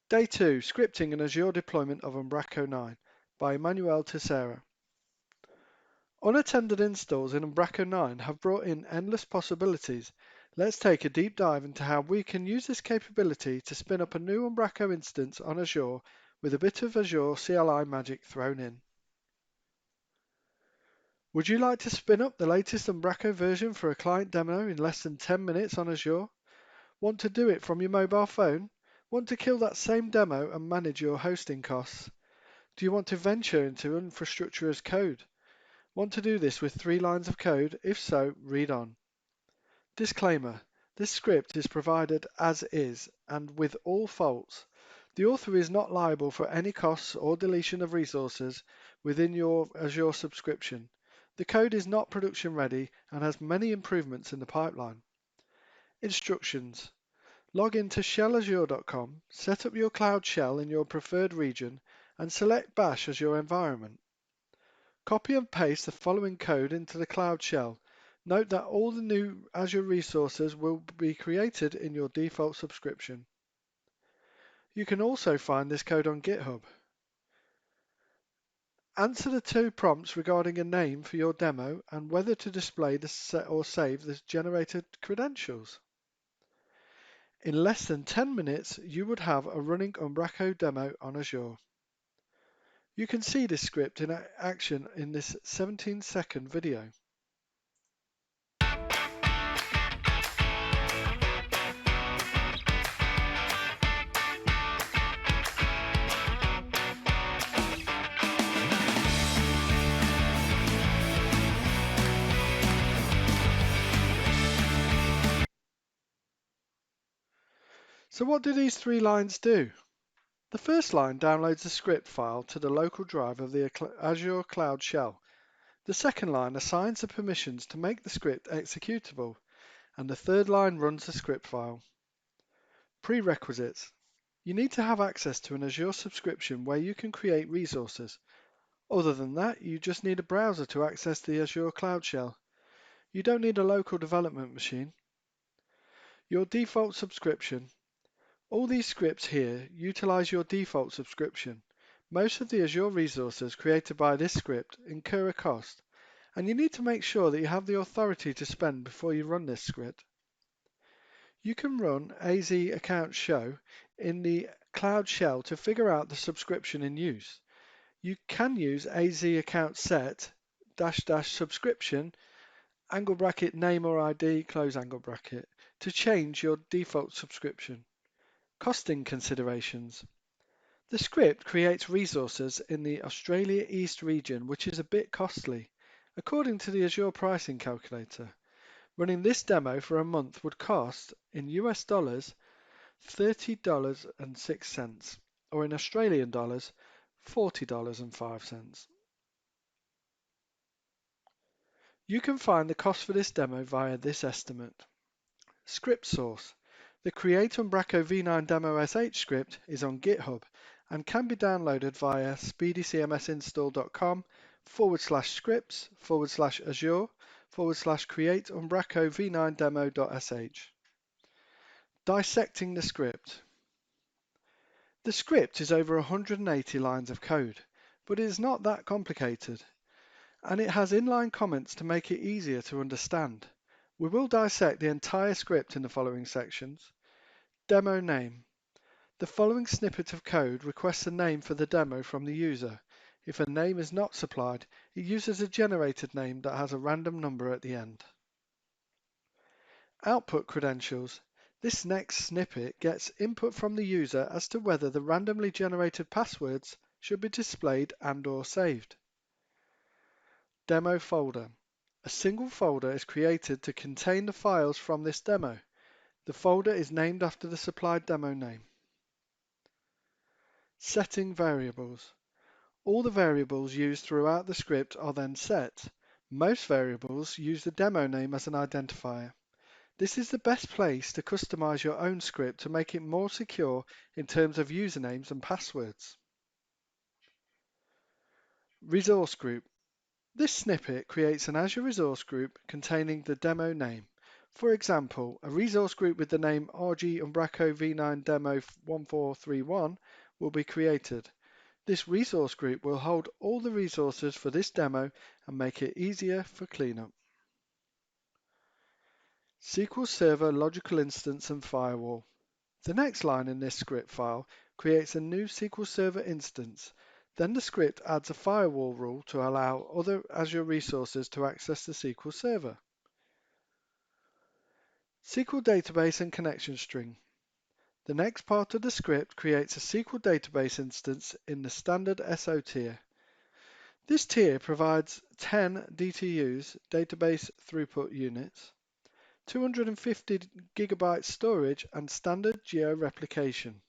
Day 2, Scripting and Azure Deployment of Umbraco 9 by Emmanuel Tissera. Unattended installs in Umbraco 9 have brought in endless possibilities. Let's take a deep dive into how we can use this capability to spin up a new Umbraco instance on Azure with a bit of Azure CLI magic thrown in. Would you like to spin up the latest Umbraco version for a client demo in less than 10 minutes on Azure? Want to do it from your mobile phone? Want to kill that same demo and manage your hosting costs? Do you want to venture into infrastructure as code? Want to do this with 3 lines of code? If so, read on. Disclaimer: this script is provided as is and with all faults. The author is not liable for any costs or deletion of resources within your Azure subscription. The code is not production ready and has many improvements in the pipeline. Instructions: log into shellazure.com, set up your Cloud Shell in your preferred region, and select Bash as your environment. Copy and paste the following code into the Cloud Shell. Note that all the new Azure resources will be created in your default subscription. You can also find this code on GitHub. Answer the 2 prompts regarding a name for your demo and whether to display or save the generated credentials. In less than 10 minutes, you would have a running Umbraco demo on Azure. You can see this script in action in this 17-second video. So what do these 3 lines do? The first line downloads the script file to the local drive of the Azure Cloud Shell. The second line assigns the permissions to make the script executable, and the third line runs the script file. Prerequisites: you need to have access to an Azure subscription where you can create resources. Other than that, you just need a browser to access the Azure Cloud Shell. You don't need a local development machine. Your default subscription. All these scripts here utilize your default subscription. Most of the Azure resources created by this script incur a cost, and you need to make sure that you have the authority to spend before you run this script. You can run AZ account show in the Cloud Shell to figure out the subscription in use. You can use AZ account set -- subscription angle bracket name or ID close angle bracket to change your default subscription. Costing considerations. The script creates resources in the Australia East region, which is a bit costly. According to the Azure pricing calculator, running this demo for a month would cost, in US dollars, $30.06, or in Australian dollars, $40.05. You can find the cost for this demo via this estimate. Script source. The Create Umbraco v9 Demo sh script is on GitHub and can be downloaded via speedycmsinstall.com/scripts/Azure/create Umbraco v9 demo.sh. Dissecting the script. The script is over 180 lines of code, but it is not that complicated, and it has inline comments to make it easier to understand. We will dissect the entire script in the following sections. Demo name. The following snippet of code requests a name for the demo from the user. If a name is not supplied, it uses a generated name that has a random number at the end. Output credentials. This next snippet gets input from the user as to whether the randomly generated passwords should be displayed and/or saved. Demo folder. A single folder is created to contain the files from this demo. The folder is named after the supplied demo name. Setting variables. All the variables used throughout the script are then set. Most variables use the demo name as an identifier. This is the best place to customize your own script to make it more secure in terms of usernames and passwords. Resource group. This snippet creates an Azure resource group containing the demo name. For example, a resource group with the name RG Umbraco V9 Demo 1431 will be created. This resource group will hold all the resources for this demo and make it easier for cleanup. SQL Server Logical Instance and Firewall. The next line in this script file creates a new SQL Server instance. Then the script adds a firewall rule to allow other Azure resources to access the SQL Server. SQL Database and Connection String. The next part of the script creates a SQL database instance in the standard SO tier. This tier provides 10 DTUs, database throughput units, 250 GB storage and standard geo-replication.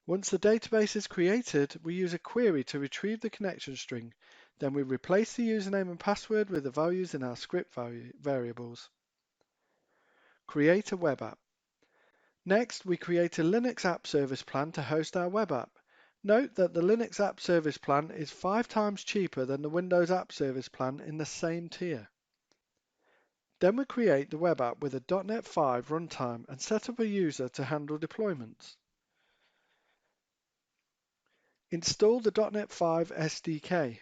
Once the database is created, we use a query to retrieve the connection string. Then we replace the username and password with the values in our script variables. Create a web app. Next, we create a Linux app service plan to host our web app. Note that the Linux app service plan is 5 times cheaper than the Windows app service plan in the same tier. Then we create the web app with a .NET 5 runtime and set up a user to handle deployments. Install the .NET 5 SDK.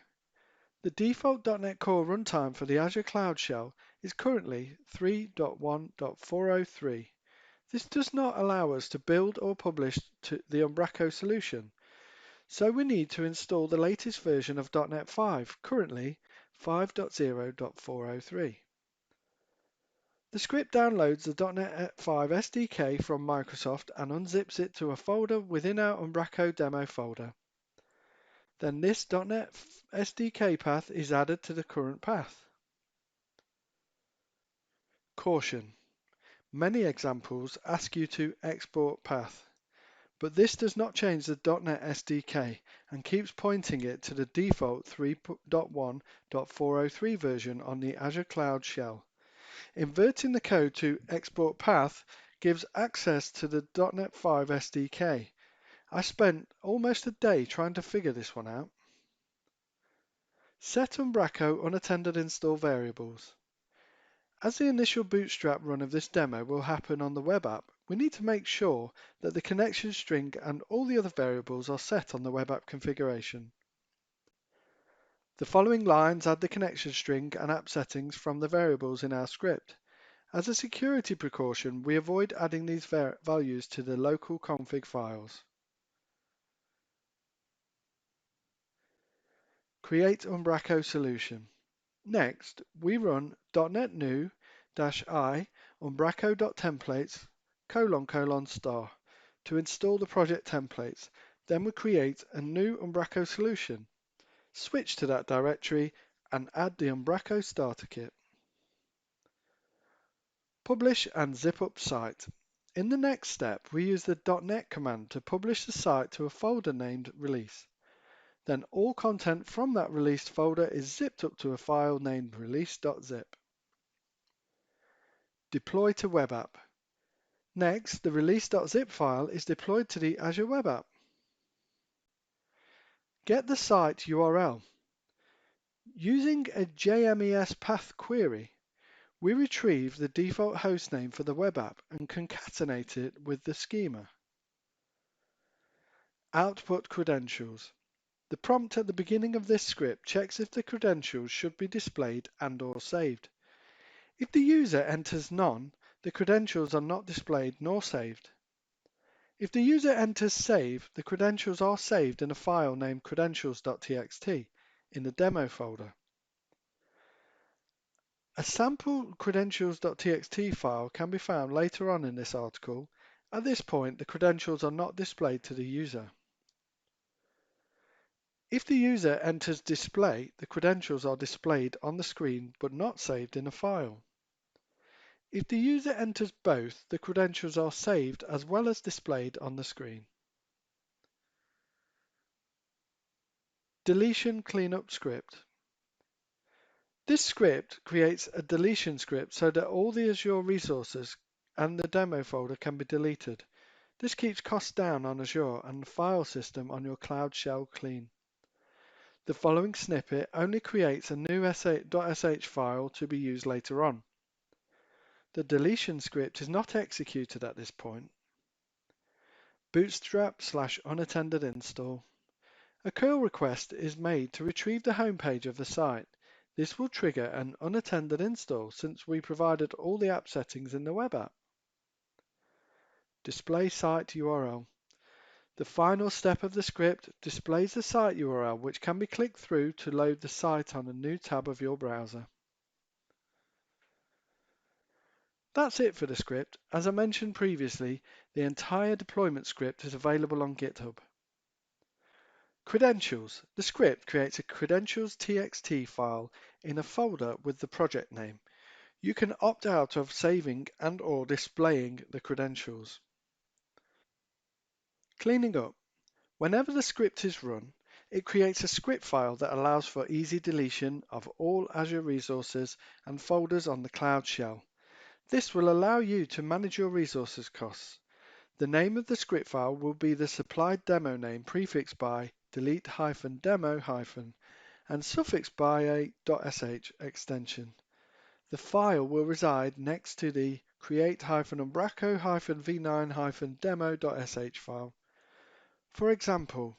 The default .NET Core runtime for the Azure Cloud Shell is currently 3.1.403. This does not allow us to build or publish to the Umbraco solution, so we need to install the latest version of .NET 5, currently 5.0.403. The script downloads the .NET 5 SDK from Microsoft and unzips it to a folder within our Umbraco demo folder. Then this .NET SDK path is added to the current path. Caution: many examples ask you to export path, but this does not change the .NET SDK and keeps pointing it to the default 3.1.403 version on the Azure Cloud Shell. Inverting the code to export path gives access to the .NET 5 SDK. I spent almost a day trying to figure this one out. Set Umbraco unattended install variables. As the initial bootstrap run of this demo will happen on the web app, we need to make sure that the connection string and all the other variables are set on the web app configuration. The following lines add the connection string and app settings from the variables in our script. As a security precaution, we avoid adding these values to the local config files. Create Umbraco solution. Next, we run .NET new-i umbraco.templates : to install the project templates. Then we create a new Umbraco solution, switch to that directory, and add the Umbraco starter kit. Publish and zip up site. In the next step, we use the .NET command to publish the site to a folder named release. Then all content from that released folder is zipped up to a file named release.zip. Deploy to web app. Next, the release.zip file is deployed to the Azure web app. Get the site URL. Using a JMES path query, we retrieve the default hostname for the web app and concatenate it with the schema. Output credentials. The prompt at the beginning of this script checks if the credentials should be displayed and/or saved. If the user enters none, the credentials are not displayed nor saved. If the user enters save, the credentials are saved in a file named credentials.txt in the demo folder. A sample credentials.txt file can be found later on in this article. At this point, the credentials are not displayed to the user. If the user enters display, the credentials are displayed on the screen but not saved in a file. If the user enters both, the credentials are saved as well as displayed on the screen. Deletion cleanup script. This script creates a deletion script so that all the Azure resources and the demo folder can be deleted. This keeps costs down on Azure and the file system on your Cloud Shell clean. The following snippet only creates a new .sh file to be used later on. The deletion script is not executed at this point. Bootstrap/unattended install. A curl request is made to retrieve the home page of the site. This will trigger an unattended install since we provided all the app settings in the web app. Display site URL. The final step of the script displays the site URL, which can be clicked through to load the site on a new tab of your browser. That's it for the script. As I mentioned previously, the entire deployment script is available on GitHub. Credentials. The script creates a credentials.txt file in a folder with the project name. You can opt out of saving and/or displaying the credentials. Cleaning up. Whenever the script is run, it creates a script file that allows for easy deletion of all Azure resources and folders on the Cloud Shell. This will allow you to manage your resources costs. The name of the script file will be the supplied demo name prefixed by delete-demo- and suffixed by a .sh extension. The file will reside next to the create-umbraco-v9-demo.sh file. For example,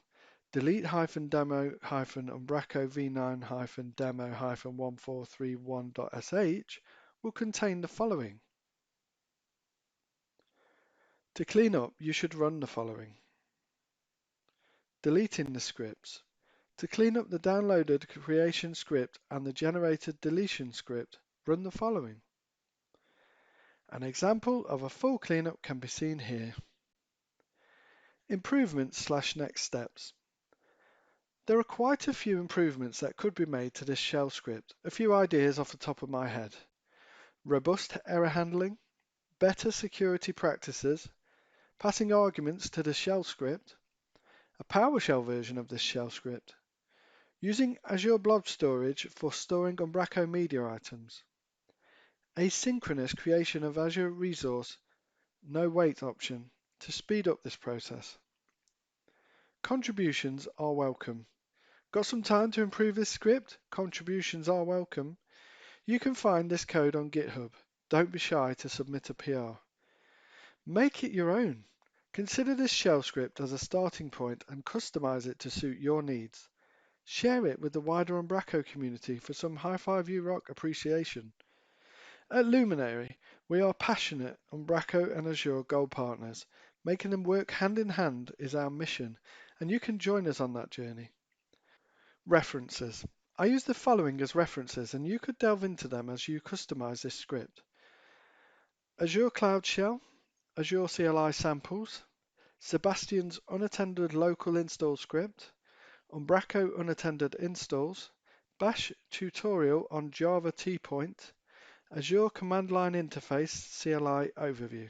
delete-demo-umbraco v9-demo-1431.sh will contain the following. To clean up, you should run the following. Deleting the scripts. To clean up the downloaded creation script and the generated deletion script, run the following. An example of a full cleanup can be seen here. Improvements/next steps. There are quite a few improvements that could be made to this shell script. A few ideas off the top of my head. Robust error handling, better security practices, passing arguments to the shell script, a PowerShell version of this shell script, using Azure Blob Storage for storing Umbraco media items, asynchronous creation of Azure resource no wait option to speed up this process. Contributions are welcome. Got some time to improve this script? Contributions are welcome. You can find this code on GitHub. Don't be shy to submit a PR. Make it your own. Consider this shell script as a starting point and customize it to suit your needs. Share it with the wider Umbraco community for some high-five you rock appreciation. At Luminary, we are passionate Umbraco and Azure Gold partners. Making them work hand in hand is our mission, and you can join us on that journey. References. I use the following as references, and you could delve into them as you customize this script. Azure Cloud Shell, Azure CLI samples, Sebastian's unattended local install script, Umbraco unattended installs, Bash tutorial on Java T-Point, Azure command line interface CLI overview.